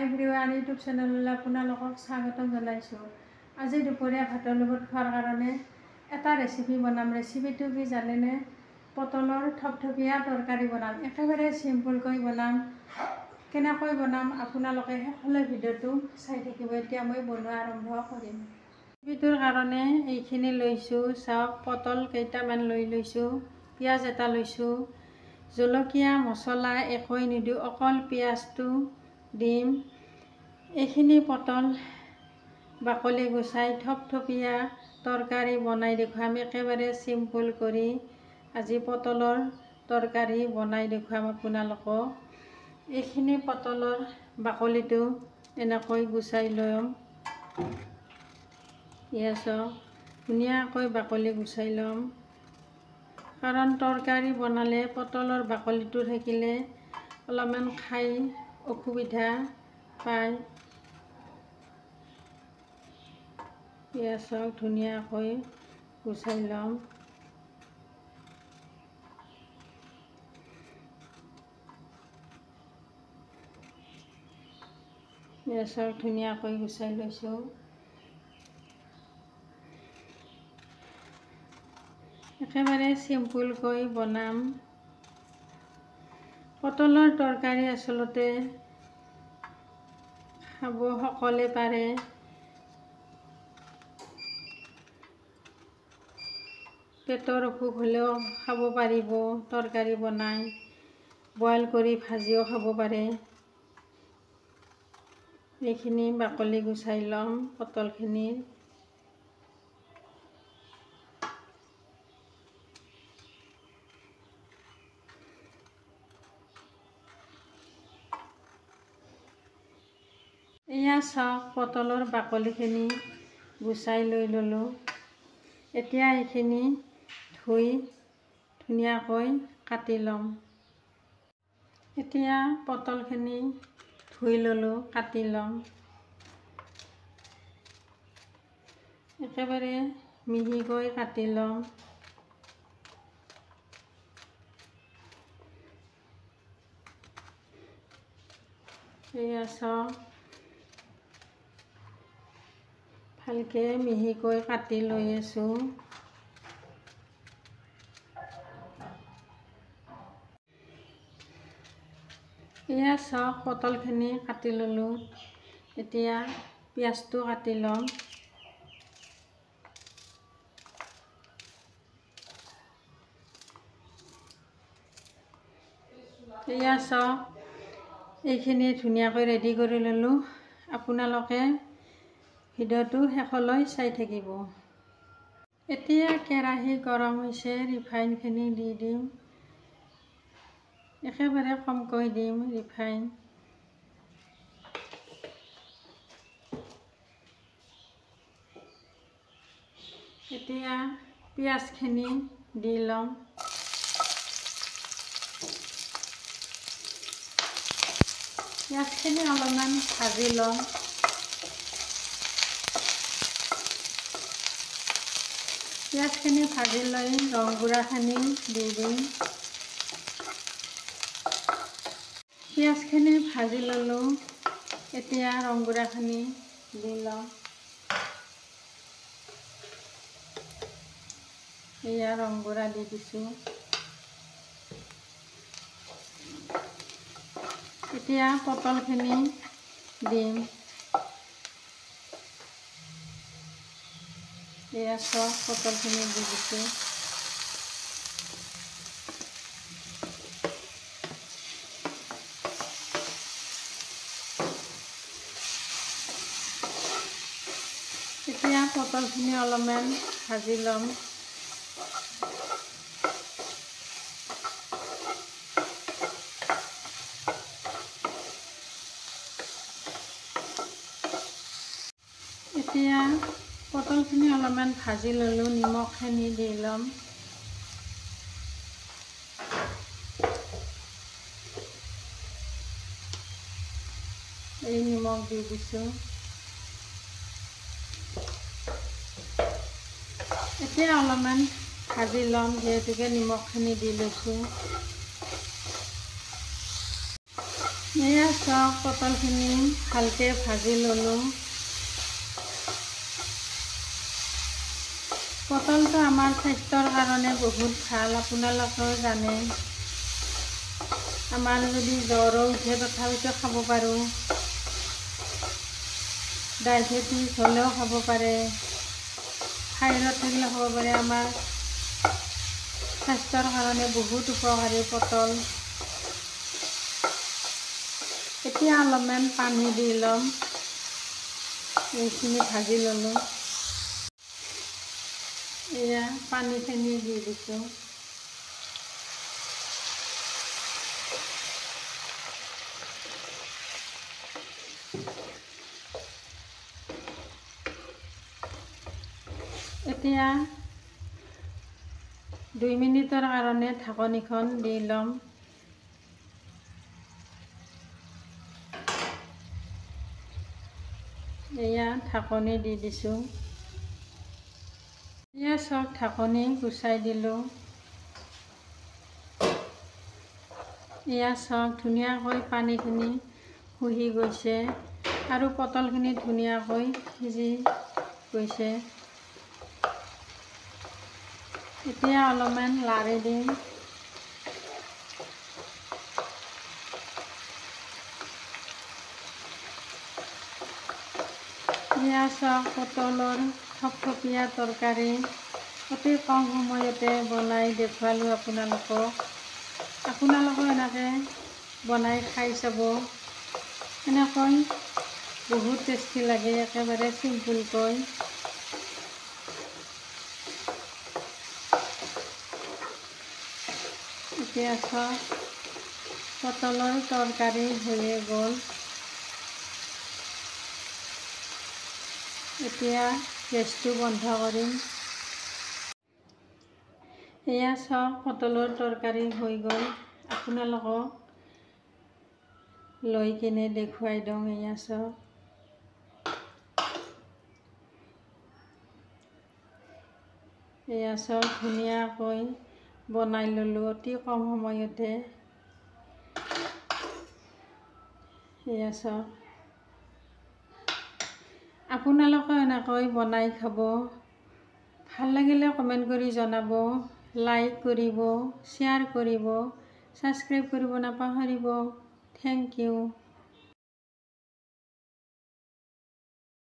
হাই everyone YouTube চেনেললৈ আপোনালোকক স্বাগতম জনাইছোঁ। আজি দুপৰীয়া ভাতৰ লগত খোৱাৰ কাৰণে এটা ৰেচিপি বনাম। ৰেচিপিটো কি জানেনে? পটলৰ থপথপীয়া তৰকাৰী বনাম। একেবাৰে চিম্পুলকৈ বনাম। কেনেকৈ বনাম আপোনালোকে শেষলৈ ভিডিঅ'টো চাই থাকিব। এতিয়া মই বনোৱা আৰম্ভ কৰিম। ৰেচিপিটোৰ কাৰণে এইখিনি লৈছোঁ। চাওক, পটল কেইটামান লৈছোঁ, পিঁয়াজ এটা লৈছোঁ, জলকীয়া মছলা একোৱেই নিদিওঁ, অকল পিঁয়াজটো দিম। এইখিনি পটল বাকলি গুচাই থপথপীয়া তৰকাৰী বনাই দেখুৱাম। একেবাৰে চিম্পুল কৰি আজি পটলৰ তৰকাৰী বনাই দেখুৱাম আপোনালোকক। এইখিনি পটলৰ বাকলিটো এনেকৈ গুচাই ল'ম। ধুনীয়াকৈ বাকলি গুচাই ল'ম। কাৰণ তৰকাৰী বনালে পটলৰ বাকলিটো থাকিলে অলপমান খাই অসুবিধা পায়। পিঁয়াজক ধুনীয়াকৈ গুচাই ল'ম। পিঁয়াজক ধুনীয়াকৈ গুচাই লৈছোঁ। একেবাৰে চিম্পুলকৈ বনাম। পটলৰ তৰকাৰী আচলতে খাব সকলোৱে পাৰে। পেটৰ অসুখ হ'লেও খাব পাৰিব। তৰকাৰী বনাই বইল কৰি ভাজিও খাব পাৰে। এইখিনি বাকলি গুচাই ল'ম পটলখিনিৰ। এয়া চাওক, পটলৰ বাকলিখিনি গুচাই লৈ ল'লোঁ। এতিয়া এইখিনি ধুই ধুনীয়াকৈ কাটি ল'ম। এতিয়া পটলখিনি ধুই ল'লোঁ, কাটি ল'ম। একেবাৰে মিহিকৈ কাটি ল'ম। এয়া চাওক, ভালকৈ মিহিকৈ কাটি লৈ আছোঁ। এয়া চাওক, পটলখিনি কাটি ল'লোঁ। এতিয়া পিঁয়াজটো কাটি ল'ম। এয়া চাওক, এইখিনি ধুনীয়াকৈ ৰেডি কৰি ল'লোঁ। আপোনালোকে ভিডিঅ'টো শেষলৈ চাই থাকিব। এতিয়া কেৰাহী গৰম হৈছে, ৰিফাইনখিনি দি দিম। একেবাৰে কমকৈ দিম ৰিফাইন। এতিয়া পিঁয়াজখিনি দি ল'ম। পিঁয়াজখিনি অলপমান ভাজি ল'ম। পিঁয়াজখিনি ভাজি লৈ ৰংগুড়াখিনি দি দিম। পিঁয়াজখিনি ভাজি ল'লোঁ। এতিয়া ৰংগুড়াখিনি দি ল'ম। এয়া ৰংগুড়া দি দিছোঁ। এতিয়া পটলখিনি দিম। এয়া চাওক, পটলখিনি দি দিছোঁ। এতিয়া পটলখিনি অলপমান ভাজি ল'ম। এতিয়া পটলখিনি অলপমান ভাজি ল'লোঁ, নিমখখিনি দি ল'ম। এই নিমখ দি দিছোঁ। এতিয়া অলপমান ভাজি ল'ম, যিহেতুকে নিমখখিনি দি লৈছোঁ। এয়া চাওক পটলখিনি ভালকৈ ভাজি ল'লোঁ। পটলটো আমাৰ স্বাস্থ্যৰ কাৰণে বহুত ভাল, আপোনালোকেও জানে। আমাৰ যদি জ্বৰো উঠে তথাপিতো খাব পাৰোঁ, ডায়েবেটিছ হ'লেও খাব পাৰে, থাইৰয়ড থাকিলেও খাব পাৰে। আমাৰ স্বাস্থ্যৰ কাৰণে বহুত উপকাৰী পটল। এতিয়া অলপমান পানী দি ল'ম। এইখিনি ভাজি ল'লোঁ। এয়া পানীখিনি দি দিছোঁ। এতিয়া 2 মিনিটৰ কাৰণে ঢাকনিখন দি ল'ম। এয়া ঢাকনি দি দিছোঁ। এয়া চব ঢাকনি গুচাই দিলোঁ। এয়া চব ধুনীয়াকৈ পানীখিনি শুহি গৈছে আৰু পটলখিনি ধুনীয়াকৈ সিজি গৈছে। এতিয়া অলপমান লাৰি দিম। এয়া চাওক পটলৰ থপথপীয়া তৰকাৰী অতি কম সময়তে বনাই দেখুৱালোঁ আপোনালোকক। আপোনালোকেও এনেকৈ বনাই খাই চাব। এনেকৈ বহুত টেষ্টি লাগে, একেবাৰে চিম্পুলকৈ। এতিয়া চাওক পটলৰ তৰকাৰী হৈয়ে গ'ল। এতিয়া গেছটো বন্ধ কৰিম। এয়া চাওক পটলৰ তৰকাৰী হৈ গ'ল। আপোনালোকক লৈ কিনে দেখুৱাই দিওঁ। এয়া চাওক, এয়া চাওক ধুনীয়াকৈ বনাই ল'লোঁ অতি কম সময়তে। এয়া চাওক, আপোনালোকে এনেকৈ বনাই খাব। ভাল লাগিলে কমেণ্ট কৰি জনাব, লাইক কৰিব, শ্বেয়াৰ কৰিব, ছাবস্ক্ৰাইব কৰিব নাপাহৰিব। Thank U.